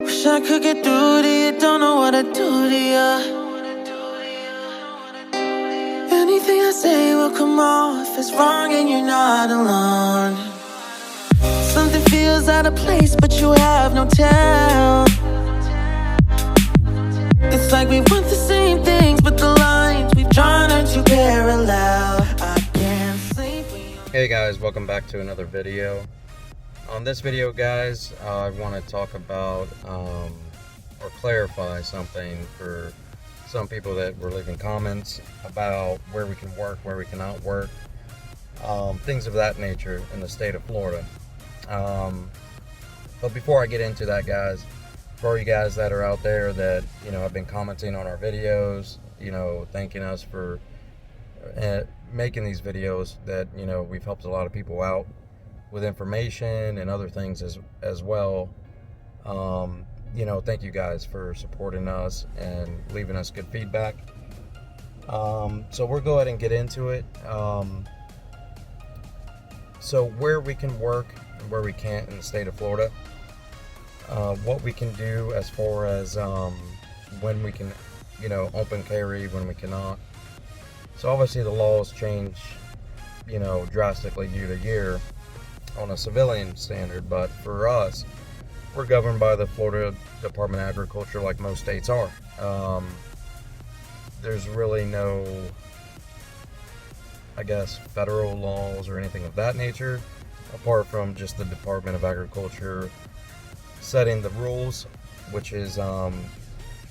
Wish I could get through to you, don't know what I do to you. Anything I say will come off as wrong and you're not alone. Something feels out of place but you have no tell. It's like we want the same things but the lines we've drawn are too parallel. I can't sleep. Hey guys, welcome back to another video. On this video guys, I want to talk about or clarify something for some people that were leaving comments about where we can work, where we cannot work, things of that nature in the state of Florida. But before I get into that guys, for you guys that are out there that, you know, have been commenting on our videos, you know, thanking us for making these videos, that, you know, we've helped a lot of people out with information and other things as well. You know, thank you guys for supporting us and leaving us good feedback. So we'll go ahead and get into it. So where we can work and where we can't in the state of Florida, what we can do as far as when we can, you know, open carry, when we cannot. So obviously the laws change, you know, drastically year to year on a civilian standard, but for us, we're governed by the Florida Department of Agriculture like most states are. There's really no, I guess, federal laws or anything of that nature, apart from just the Department of Agriculture setting the rules, which is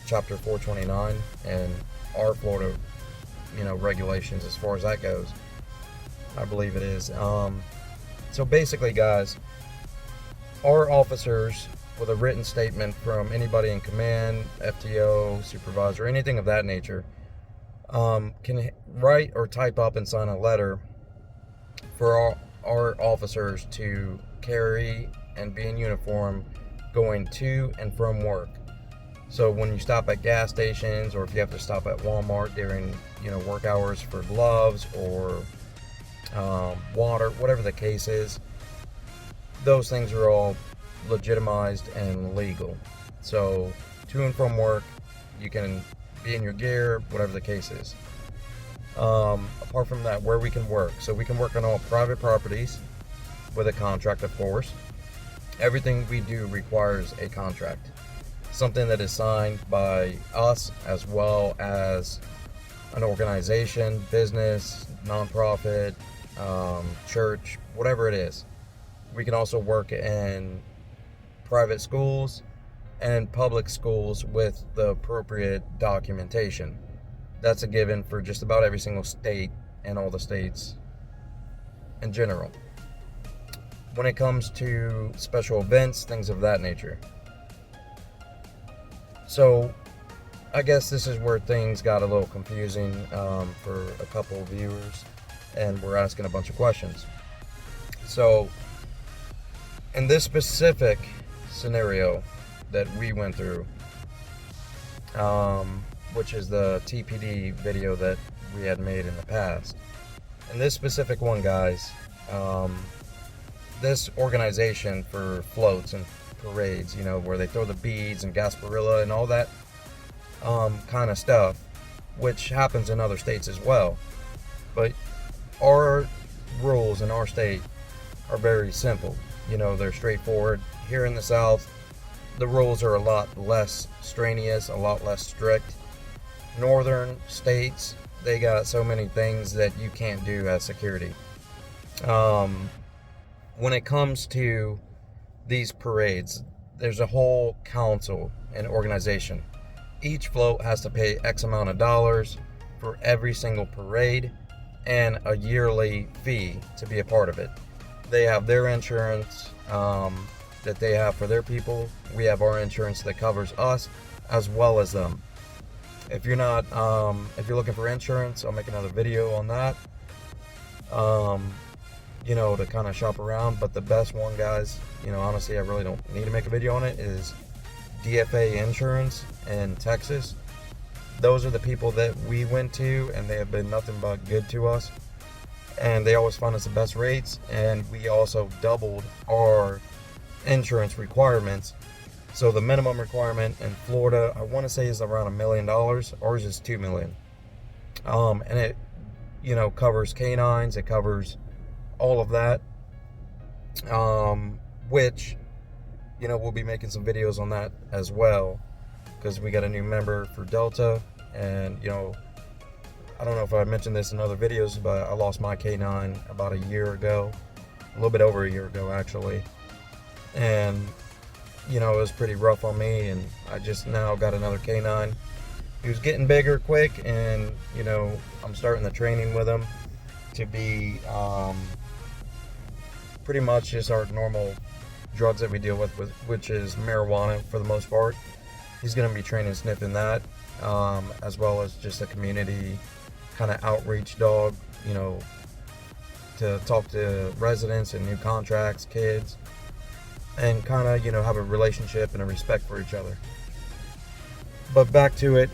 Chapter 429 and our Florida, you know, regulations as far as that goes. I believe it is. So basically, guys, our officers, with a written statement from anybody in command, FTO, supervisor, anything of that nature, can write or type up and sign a letter for our officers to carry and be in uniform going to and from work. So when you stop at gas stations, or if you have to stop at Walmart during, you know, work hours for gloves or water, whatever the case is, those things are all legitimized and legal. So to and from work, you can be in your gear, whatever the case is. Apart from that, where we can work, so we can work on all private properties with a contract, of course. Everything we do requires a contract, something that is signed by us as well as an organization, business, nonprofit, church, whatever it is. We can also work in private schools and public schools with the appropriate documentation. That's a given for just about every single state and all the states in general. When it comes to special events, things of that nature. So I guess this is where things got a little confusing for a couple of viewers, and we're asking a bunch of questions. So in this specific scenario that we went through, which is the TPD video that we had made in the past, in this specific one, guys, this organization for floats and parades, you know, where they throw the beads and Gasparilla and all that kind of stuff, which happens in other states as well. But our rules in our state are very simple. You know, they're straightforward. Here in the South, the rules are a lot less strenuous, a lot less strict. Northern states, they got so many things that you can't do as security. When it comes to these parades, there's a whole council and organization. Each float has to pay X amount of dollars for every single parade and a yearly fee to be a part of it. They have their insurance that they have for their people. We have our insurance that covers us as well as them. If you're not, if you're looking for insurance, I'll make another video on that. You know, to kind of shop around, but the best one, guys, you know, honestly, I really don't need to make a video on it, is DFA Insurance in Texas. Those are the people that we went to, and they have been nothing but good to us. And they always find us the best rates, and we also doubled our insurance requirements So the minimum requirement in Florida, I want to say, is around $1 million. Ours is $2 million. And it, covers canines. It covers all of that. Which, we'll be making some videos on that as well, because we got a new member for Delta. And, I don't know if I mentioned this in other videos, but I lost my canine about a year ago. A little bit over a year ago, actually. And, it was pretty rough on me, and I just now got another canine. He was getting bigger quick, and, I'm starting the training with him to be pretty much just our normal drugs that we deal with, which is marijuana for the most part. He's going to be training sniffing that, as well as just a community kind of outreach dog, to talk to residents and new contracts, kids, and kind of, have a relationship and a respect for each other. But back to it,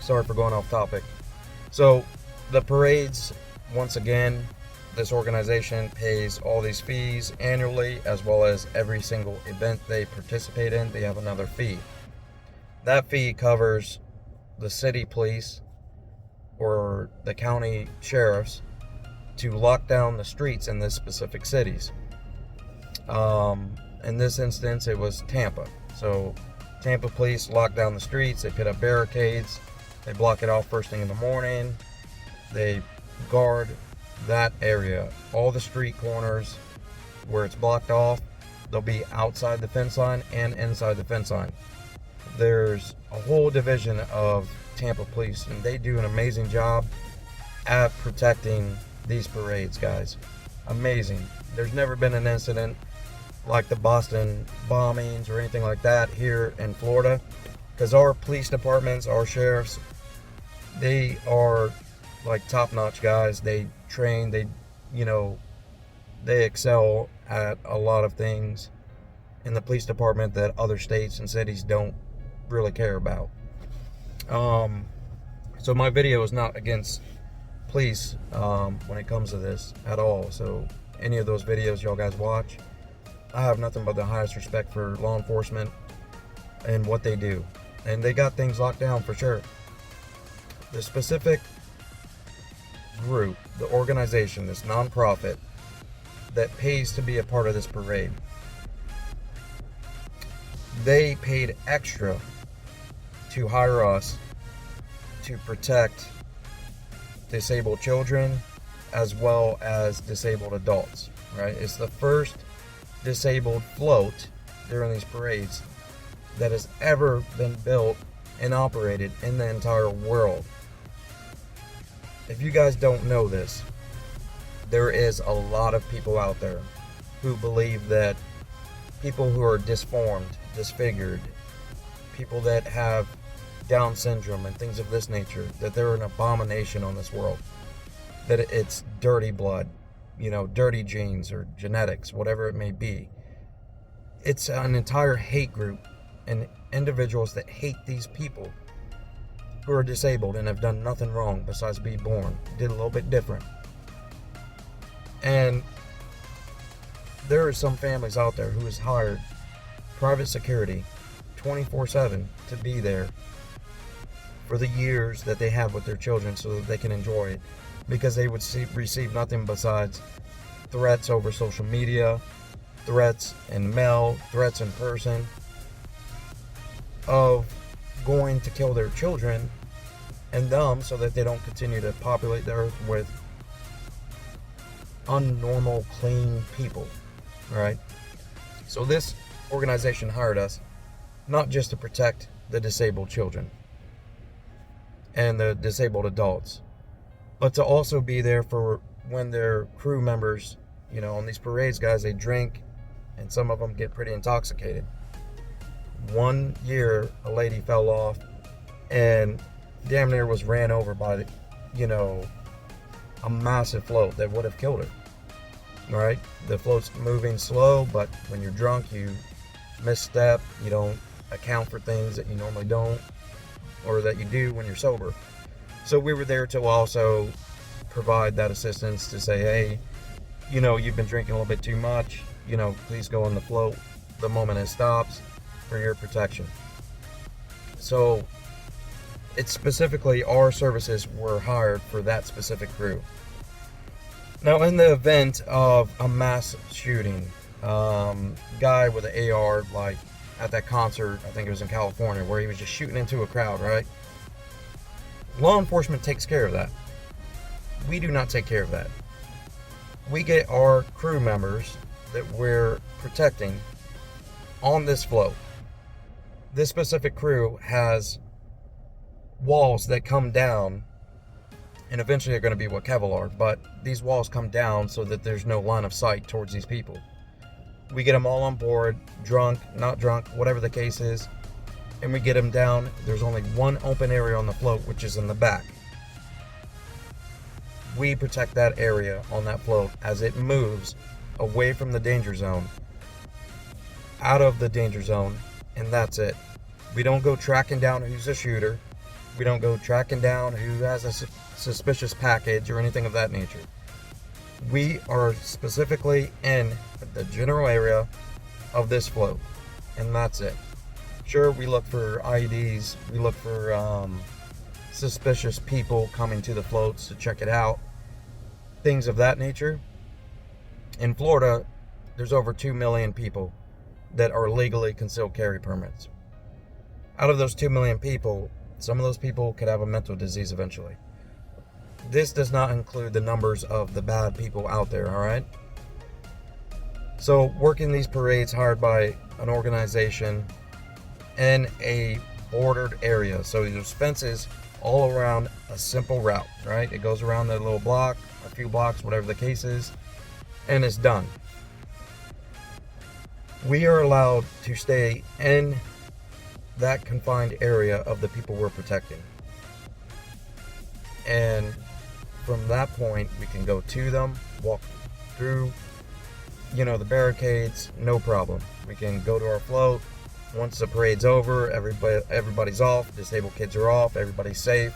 sorry for going off topic. So the parades, once again, this organization pays all these fees annually, as well as every single event they participate in, they have another fee. That fee covers the city police or the county sheriffs to lock down the streets in the specific cities. In this instance, it was Tampa. So Tampa police lock down the streets. They put up barricades. They block it off first thing in the morning. They guard that area. All the street corners where it's blocked off, they'll be outside the fence line and inside the fence line. There's a whole division of Tampa police, and they do an amazing job at protecting these parades, guys. Amazing. There's never been an incident like the Boston bombings or anything like that here in Florida, because our police departments, our sheriffs, they are like top-notch guys. They train, they excel at a lot of things in the police department that other states and cities don't really care about. So my video is not against police when it comes to this at all. So any of those videos y'all guys watch, I have nothing but the highest respect for law enforcement and what they do. And they got things locked down for sure. The specific group, the organization, this nonprofit that pays to be a part of this parade, they paid extra to hire us to protect disabled children as well as disabled adults, right? It's the first disabled float during these parades that has ever been built and operated in the entire world. If you guys don't know this, there is a lot of people out there who believe that people who are disformed, disfigured, people that have Down syndrome and things of this nature, that they're an abomination on this world, that it's dirty blood, dirty genes or genetics, whatever it may be. It's an entire hate group and individuals that hate these people who are disabled and have done nothing wrong besides be born, did a little bit different. And there are some families out there who has hired private security 24/7 to be there for the years that they have with their children so that they can enjoy it, because they would receive nothing besides threats over social media, threats in mail, threats in person of going to kill their children and them so that they don't continue to populate the earth with unnormal, clean people, right? So this organization hired us not just to protect the disabled children and the disabled adults, but to also be there for when their crew members, on these parades, guys, they drink and some of them get pretty intoxicated. One year, a lady fell off and damn near was ran over by, a massive float that would have killed her, right? The float's moving slow, but when you're drunk, you misstep, you don't account for things that you normally don't, or that you do when you're sober. So we were there to also provide that assistance to say, hey, you've been drinking a little bit too much, please go on the float the moment it stops for your protection. So it's specifically our services were hired for that specific crew. Now, in the event of a mass shooting, guy with an AR, like at that concert, I think it was in California, where he was just shooting into a crowd, right? Law enforcement takes care of that. We do not take care of that. We get our crew members that we're protecting on this float. This specific crew has walls that come down, and eventually are going to be what Kevlar, but these walls come down so that there's no line of sight towards these people. We get them all on board, drunk, not drunk, whatever the case is, and we get them down. There's only one open area on the float, which is in the back. We protect that area on that float as it moves away from the danger zone, out of the danger zone, and that's it. We don't go tracking down who's a shooter. We don't go tracking down who has a suspicious package or anything of that nature. We are specifically in the general area of this float, and that's it. Sure, we look for IEDs, we look for suspicious people coming to the floats to check it out, things of that nature. In Florida, there's over 2 million people that are legally concealed carry permits. Out of those 2 million people, some of those people could have a mental disease eventually. This does not include the numbers of the bad people out there, all right? So working these parades hired by an organization in a bordered area. So there's fences all around a simple route, right? It goes around the little block, a few blocks, whatever the case is, and it's done. We are allowed to stay in that confined area of the people we're protecting. And from that point, we can go to them, walk through, the barricades, no problem. We can go to our float. Once the parade's over, everybody's off, disabled kids are off, everybody's safe.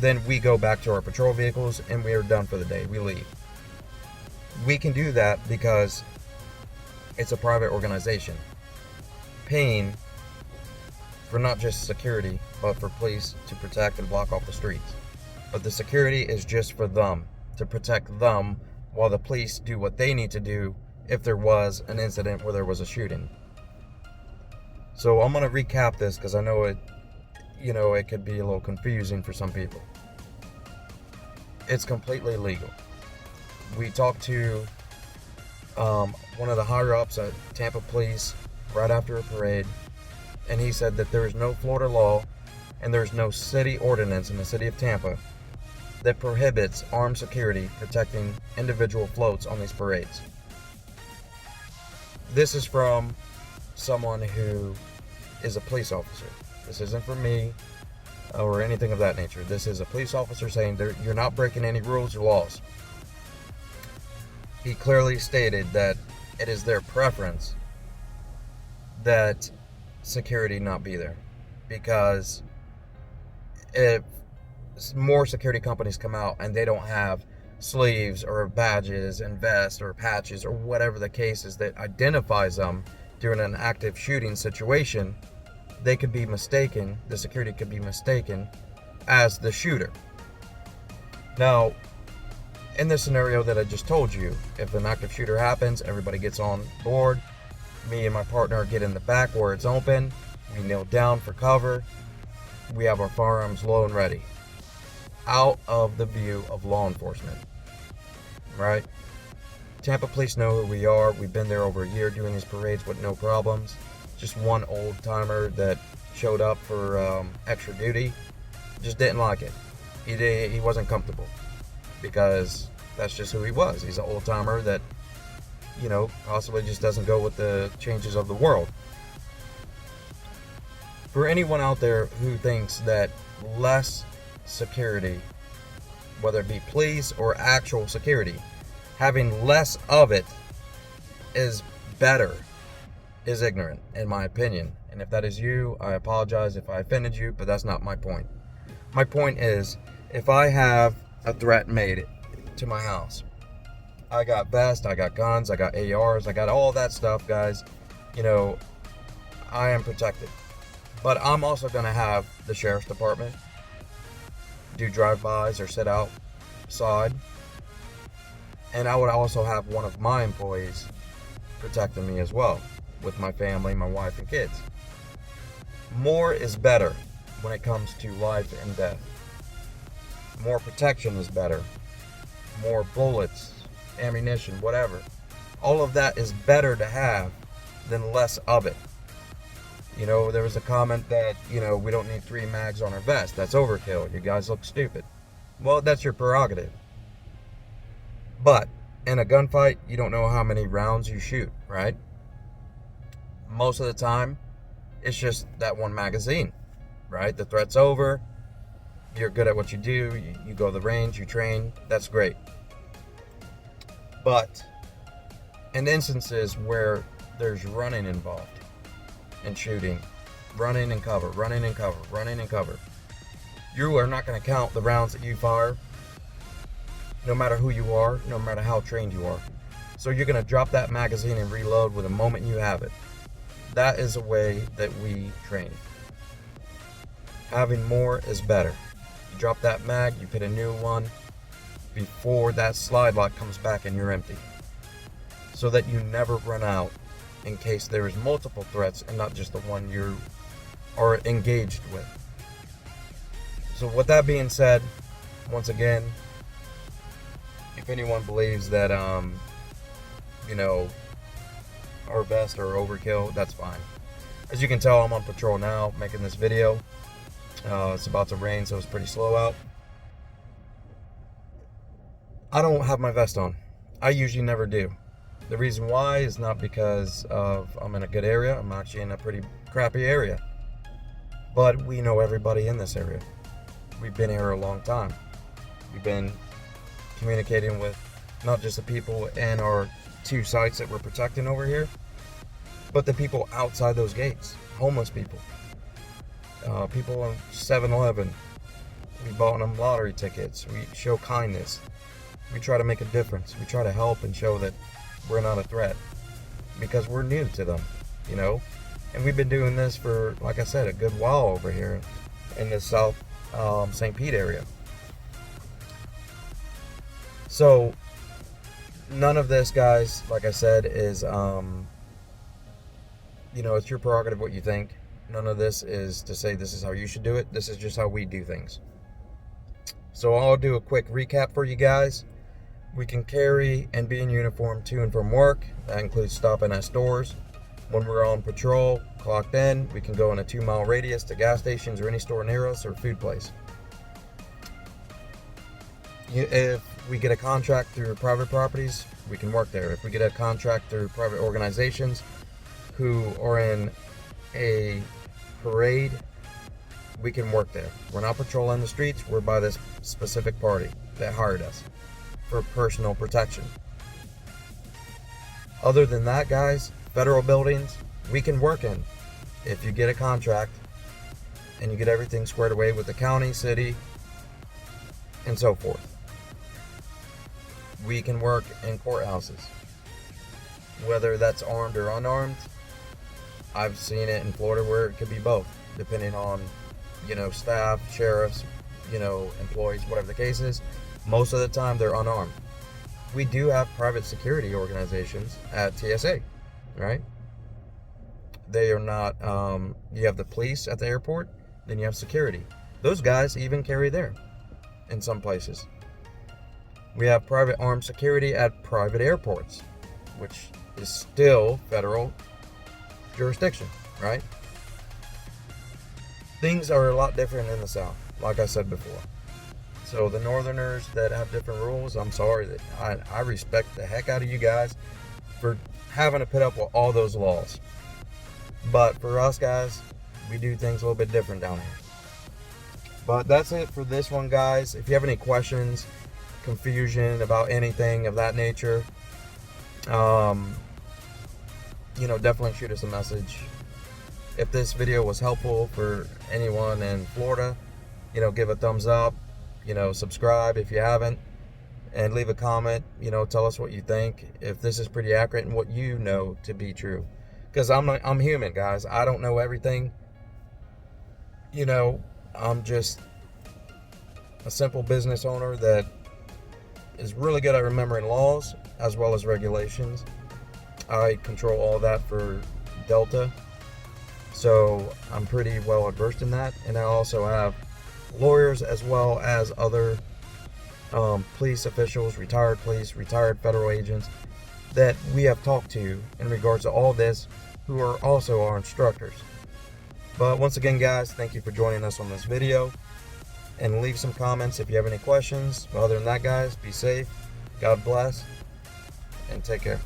Then we go back to our patrol vehicles and we are done for the day. We leave. We can do that because it's a private organization paying for not just security, but for police to protect and block off the streets. But the security is just for them, to protect them, while the police do what they need to do if there was an incident where there was a shooting. So I'm going to recap this because I know it could be a little confusing for some people. It's completely legal. We talked to one of the higher ups at Tampa Police right after a parade, and he said that there is no Florida law and there's no city ordinance in the city of Tampa that prohibits armed security protecting individual floats on these parades. This is from someone who is a police officer. This isn't from me or anything of that nature. This is a police officer saying you're not breaking any rules or laws. He clearly stated that it is their preference that security not be there, because if more security companies come out and they don't have sleeves or badges and vests or patches or whatever the case is that identifies them during an active shooting situation, they could be mistaken, the security could be mistaken as the shooter. Now, in the scenario that I just told you, if an active shooter happens, everybody gets on board, me and my partner get in the back where it's open, we kneel down for cover, we have our firearms low and ready, out of the view of law enforcement, right? Tampa Police know who we are. We've been there over a year doing these parades with no problems. Just one old timer that showed up for extra duty, just didn't like it. He wasn't comfortable, because that's just who he was. He's an old timer that, possibly just doesn't go with the changes of the world. For anyone out there who thinks that less security, whether it be police or actual security, having less of it is better, is ignorant, in my opinion. And if that is you, I apologize if I offended you, but that's not my point. My point is, if I have a threat made to my house, I got vests, I got guns, I got ARs, I got all that stuff, guys. You know, I am protected. But I'm also going to have the sheriff's department do drive-bys or sit outside. And I would also have one of my employees protecting me as well, with my family, my wife, and kids. More is better when it comes to life and death. More protection is better. More bullets, ammunition, whatever. All of that is better to have than less of it. You know, there was a comment that, you know, we don't need 3 mags on our vest. That's overkill. You guys look stupid. Well, that's your prerogative. But in a gunfight, you don't know how many rounds you shoot, right? Most of the time, it's just that one magazine, right? The threat's over. You're good at what you do. You go to the range, you train. That's great. But in instances where there's running involved and shooting, running and cover, running and cover, running and cover, you are not going to count the rounds that you fire, no matter who you are, no matter how trained you are. So you're going to drop that magazine and reload with the moment you have it. That is a way that we train. Having more is better. You drop that mag, you put a new one before that slide lock comes back and you're empty. So that you never run out in case there is multiple threats and not just the one you are engaged with. So with that being said, once again, if anyone believes that, you know, our vests are overkill, that's fine. As you can tell, I'm on patrol now, making this video. It's about to rain, so it's pretty slow out. I don't have my vest on. I usually never do. The reason why is not because I'm in a good area. I'm actually in a pretty crappy area. But we know everybody in this area. We've been here a long time. We've been communicating with not just the people in our 2 sites that we're protecting over here, but the people outside those gates. Homeless people. People on 7-Eleven. We bought them lottery tickets. We show kindness. We try to make a difference. We try to help and show that we're not a threat because we're new to them, you know? And we've been doing this for, like I said, a good while over here in the South St. Pete area. So none of this, guys, like I said, is, you know, it's your prerogative what you think. None of this is to say this is how you should do it. This is just how we do things. So I'll do a quick recap for you guys. We can carry and be in uniform to and from work. That includes stopping at stores. When we're on patrol, clocked in, we can go in a 2-mile radius to gas stations or any store near us or food place. If we get a contract through private properties, we can work there. If we get a contract through private organizations who are in a parade, we can work there. We're not patrolling the streets. We're by this specific party that hired us for personal protection. Other than that, guys, federal buildings, we can work in. If you get a contract and you get everything squared away with the county, city, and so forth. We can work in courthouses. Whether that's armed or unarmed, I've seen it in Florida where it could be both, depending on, you know, staff, sheriffs, you know, employees, whatever the case is. Most of the time they're unarmed. We do have private security organizations at TSA, right? They are not, you have the police at the airport, then you have security. Those guys even carry there in some places. We have private armed security at private airports, which is still federal jurisdiction, right? Things are a lot different in the South, like I said before. So the Northerners that have different rules, I'm sorry, that I respect the heck out of you guys for having to put up with all those laws. But for us guys, we do things a little bit different down here. But that's it for this one, guys. If you have any questions, confusion about anything of that nature, you know, definitely shoot us a message. If this video was helpful for anyone in Florida, you know, give a thumbs up, you know, subscribe if you haven't, and leave a comment. Tell us what you think, if this is pretty accurate and what you know to be true. Because I'm human, guys. I don't know everything. I'm just a simple business owner that is really good at remembering laws as well as regulations. I control all that for Delta, so I'm pretty well versed in that. And I also have lawyers as well as other police officials, retired police, retired federal agents that we have talked to in regards to all this, who are also our instructors. But once again, guys, thank you for joining us on this video, and leave some comments if you have any questions. But other than that, guys, be safe, God bless, and take care.